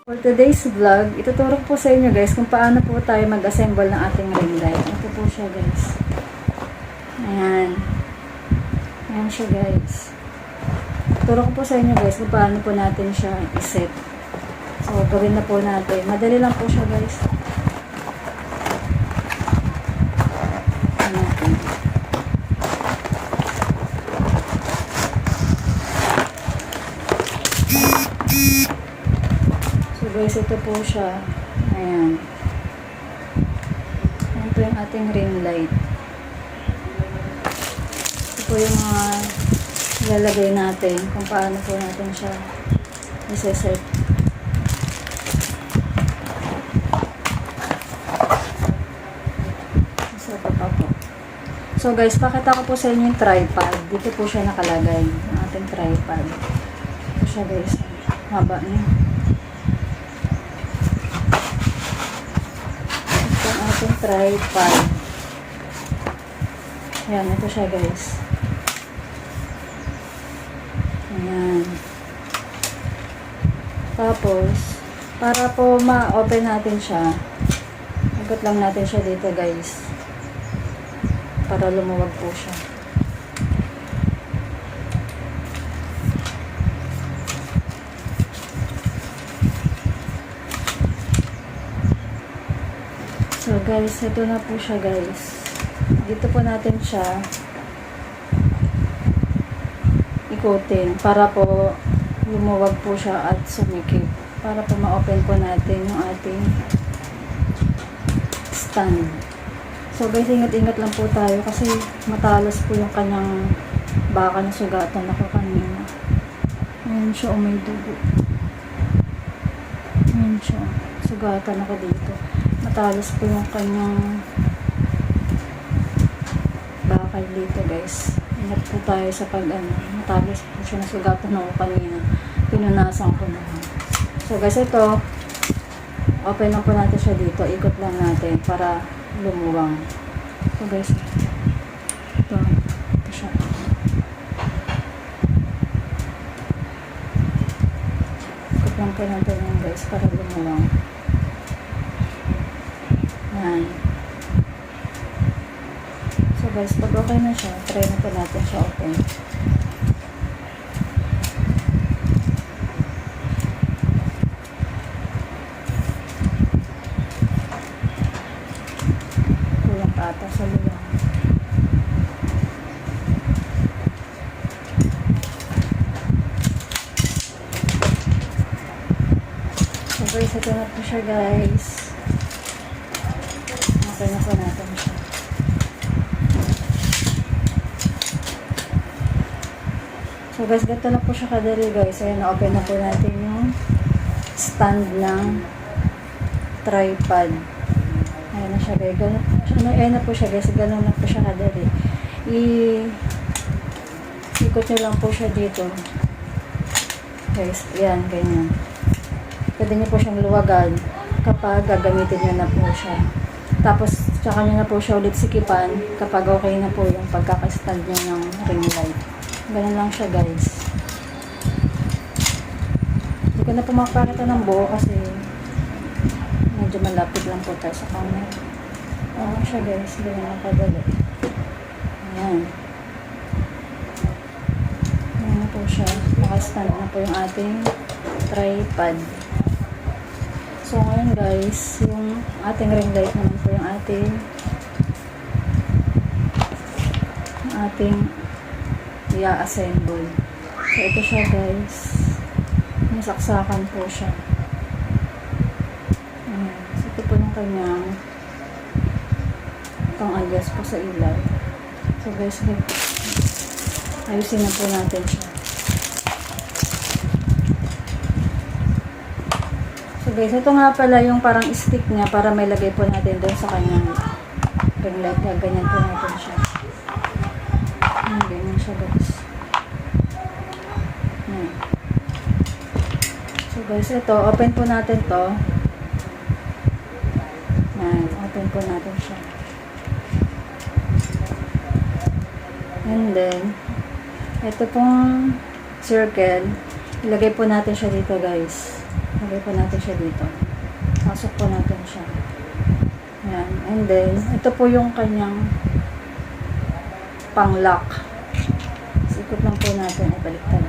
For today's vlog, ituturo po sa inyo guys kung paano po tayo mag-assemble ng ating ring light. Ito po siya guys. Ayan. Ayan siya guys. Ituturo ko po sa inyo guys kung paano po natin siya iset. So, gawin na po natin. Madali lang po siya guys. Ayan natin. So guys, ito po siya. Ayan. Ayan po yung ating ring light. Ito po yung mga ilalagay natin kung paano po natin siya isa-set. So guys, pakita ko po sa inyo yung tripod. Dito po siya nakalagay. Ang ating tripod. Ito siya guys. Haba niya. Ito ang ating tripod. Ayan, ito siya guys. Ayan. Tapos, para po ma-open natin siya, ikot lang natin siya dito guys. Para lumuwag po siya. So guys, ito na po siya guys. Dito po natin siya ikutin para po lumuwag po siya at sumikip. Para po ma-open po natin yung ating stand. So guys, ingat-ingat lang po tayo kasi matalas po yung kanyang baka na sugatan ako kanina. Ayan siya, may dugo. Ayan siya, sugatan ako dito. Matalas po yung kanyang bakal dito guys. Ingat po tayo sa matalas po siya na sugatan ako kanina. Pinunasan ko na. So guys, ito, open lang po natin siya dito. Ikot lang natin para lumuwang. So guys, ito siya. Ikot lang po natin yan guys para lumuwang. Yan. So guys, pag okay na siya, try na po natin siya open. Ata sa luwang. So guys, ito na po siya guys. Okay na po natin siya. So guys, ganito na po siya kadali guys. Ayan, na-open na po natin yung stand ng tripod. Ayan na siya guys. Ayan na po siya guys. Ganun na po siya kadali. Ikot nyo lang po siya dito. Guys, ayan, ganyan. Pwede nyo po siyang luwagan kapag gagamitin nyo na po siya. Tapos, tsaka nyo na po siya ulit sikipan kapag okay na po yung pagkakastand nyo ng ring light. Ganun lang siya guys. Hindi ko na po makakita ng buo kasi medyo malapit lang po tayo sa camera. Ayan siya guys. Ganun lang kadali. Ayan. Ayan na po siya. Nakastand na po yung ating tripod. So ngayon guys, yung ating ring light naman po yung ating i-assemble. So ito siya guys. Nasaksakan po siya. Ayan. So ito po yung kanyang pang-alyas po sa ilaw. So guys, ayusin na po natin siya. So guys, ito nga pala yung parang stick niya para may lagay po natin doon sa kanyang ring light. Ganyan po natin siya. Ganyan siya guys. Ayan. So guys, ito, open po natin to. Ayan, open po natin siya. And then, ito pong circle, ilagay po natin siya dito guys. Lagay po natin siya dito. Pasok po natin siya. Ayan. And then, ito po yung kanyang pang-lock. Ikot lang po natin. Ay, baliktad.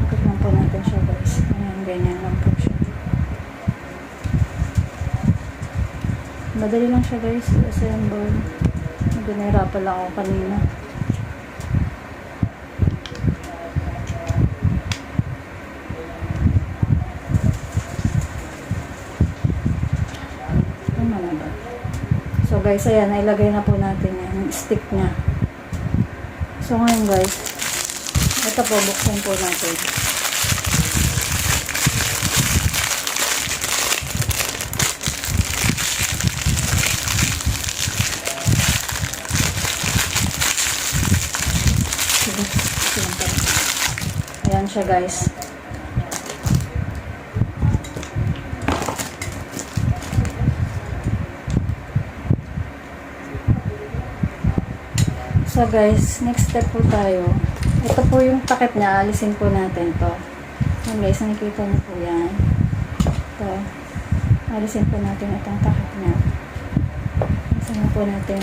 Ikot lang po natin siya, guys. Ayan, ganyan lang po siya. Madali lang siya, guys. I-assemble. Nahirapan lang ako kanina. So guys, ayan, nailagay na po natin yan, yung stick niya. So ngayon guys, ito po, buksan po natin. Ayan siya guys. So guys, next step po tayo. Ito po yung takip niya. Alisin po natin to. Yan guys, nakikita niyo po yan. Ito. Alisin po natin itong takip niya. Alisin na po natin.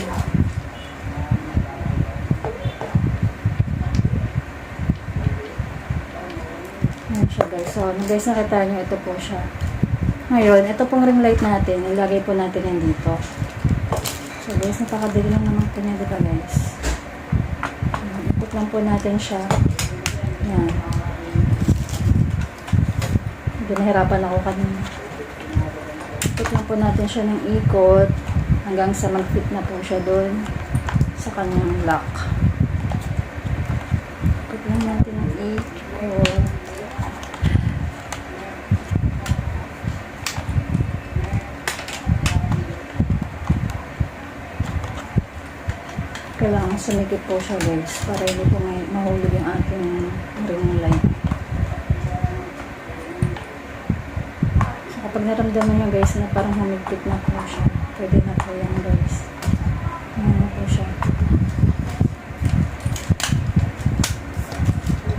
Yan siya guys. So guys, nakita niyo ito po siya. Ngayon, ito pong ring light natin. Ilagay po natin yan dito. So guys, napakadali lang naman po niya, diba guys? Ikot lang po natin siya. Yan. Nahirapan ako kanina. Ikot lang po natin siya ng ikot hanggang sa mag-fit na po siya doon sa kanyang lock. Ikot lang natin ng ikot. Kailangan sumikip po siya guys para hindi po mahulog yung ating ring light. So kapag naramdaman nyo guys na parang humigpit na po siya, pwede na po yan guys. Ayan na po siya.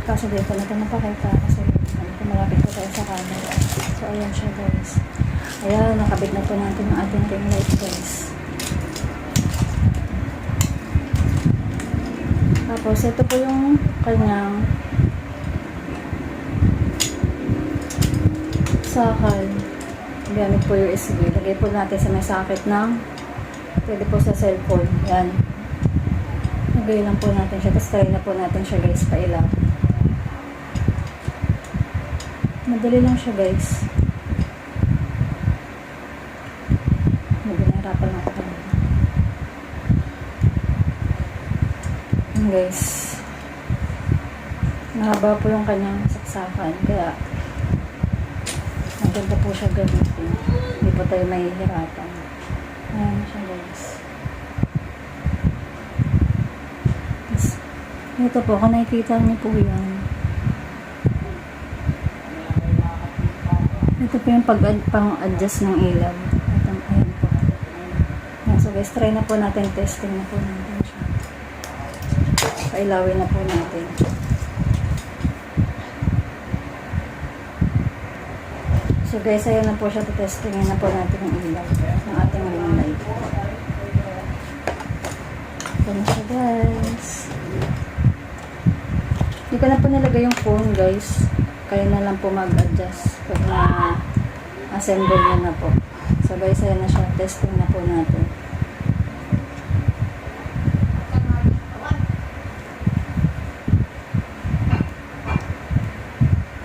Kaso dito na ito napakita kasi malapit po tayo sa camera. So ayan siya guys. Ayan, nakabit na po natin yung ating ring light guys. Tapos, ito po yung kanyang sakal. Gamit po USB. Lagay po natin sa may sakit ng pwede po sa cellphone. Yan. Lagay lang po natin siya. Tapos, try na po natin siya guys pailaw. Madali lang siya guys. Nahirapan lang ako. Guys, mahaba po yung kanyang saksakan kaya maganda po siya gamitin, hindi po tayo mahihirapan. Ayan siya guys. Ito po, kung nakikita niyo po yan, ito po yung pang-adjust ng ilaw. Ayan po. Ayan, so guys, try na po natin, testing na po natin siya. Pailawin na po natin. So guys, ayan na po siya. Testingin na po natin yung ilaw ng ating ring light. Ito na siya guys. Hindi ko na po nilagay yung phone guys. Kayo na lang po mag-adjust pag na-assemble na po. So guys, ayan na siya. Testing na po natin.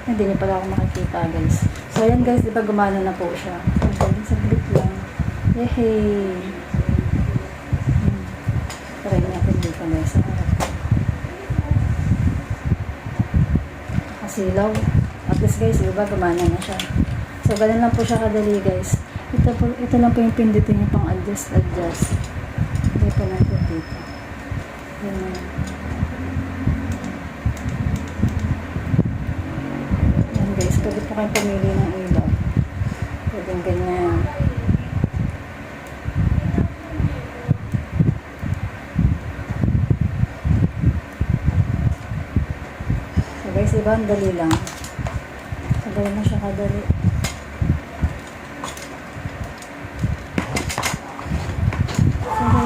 Hindi niyo pala ako makikita guys. So ayan guys, diba gumana na po siya. Saglit lang. Yehey! Try natin dito guys. Kasilaw. At least guys, diba gumana na siya. So ganun lang po siya kadali guys. Ito lang po yung pindutin niyo pang adjust. Hindi po natin dito. Yan. Guys, pwede po kayong pumili ng ilaw. Pwede ganyan. So guys, diba? Ang dali lang. So, dali na siya kadali.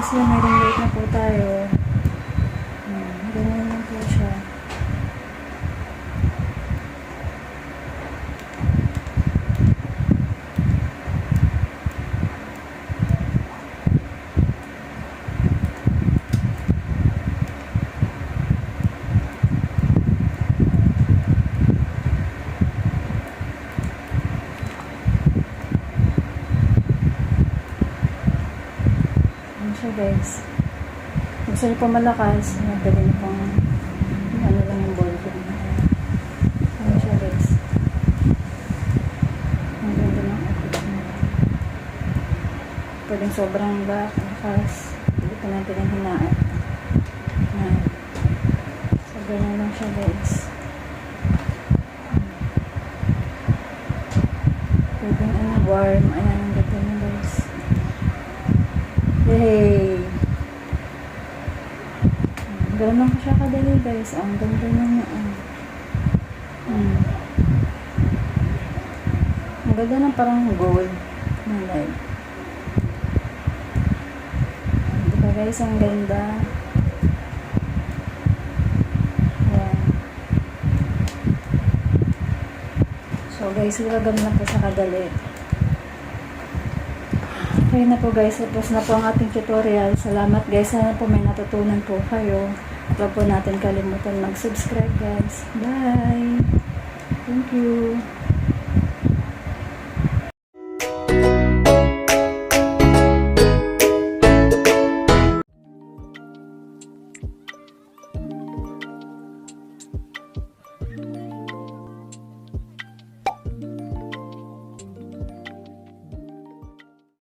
guys, yan, may ring light na po tayo. Ganyan lang po siya. Guys, gusto niyo po malakas, nabili niyo pong ano lang yung volume. Ano siya guys, ang ganda ng effect niya. Pwedeng sobrang lakas, hindi pa natin yung hinaan. So ganyan lang siya guys. Pwedeng ano, warm, ayan ang ganda niya guys. Yay! Ganun lang ko siya kadali guys. Ang ganda naman. Ang ganda ng parang gold na light. Diba guys, ang ganda. Ayan. So guys, ganun lang po siya kadali. Okay na po guys, tapos na po ang ating tutorial. Salamat guys, sana po may natutunan po kayo. At huwag po natin kalimutan mag-subscribe guys. Bye! Thank you!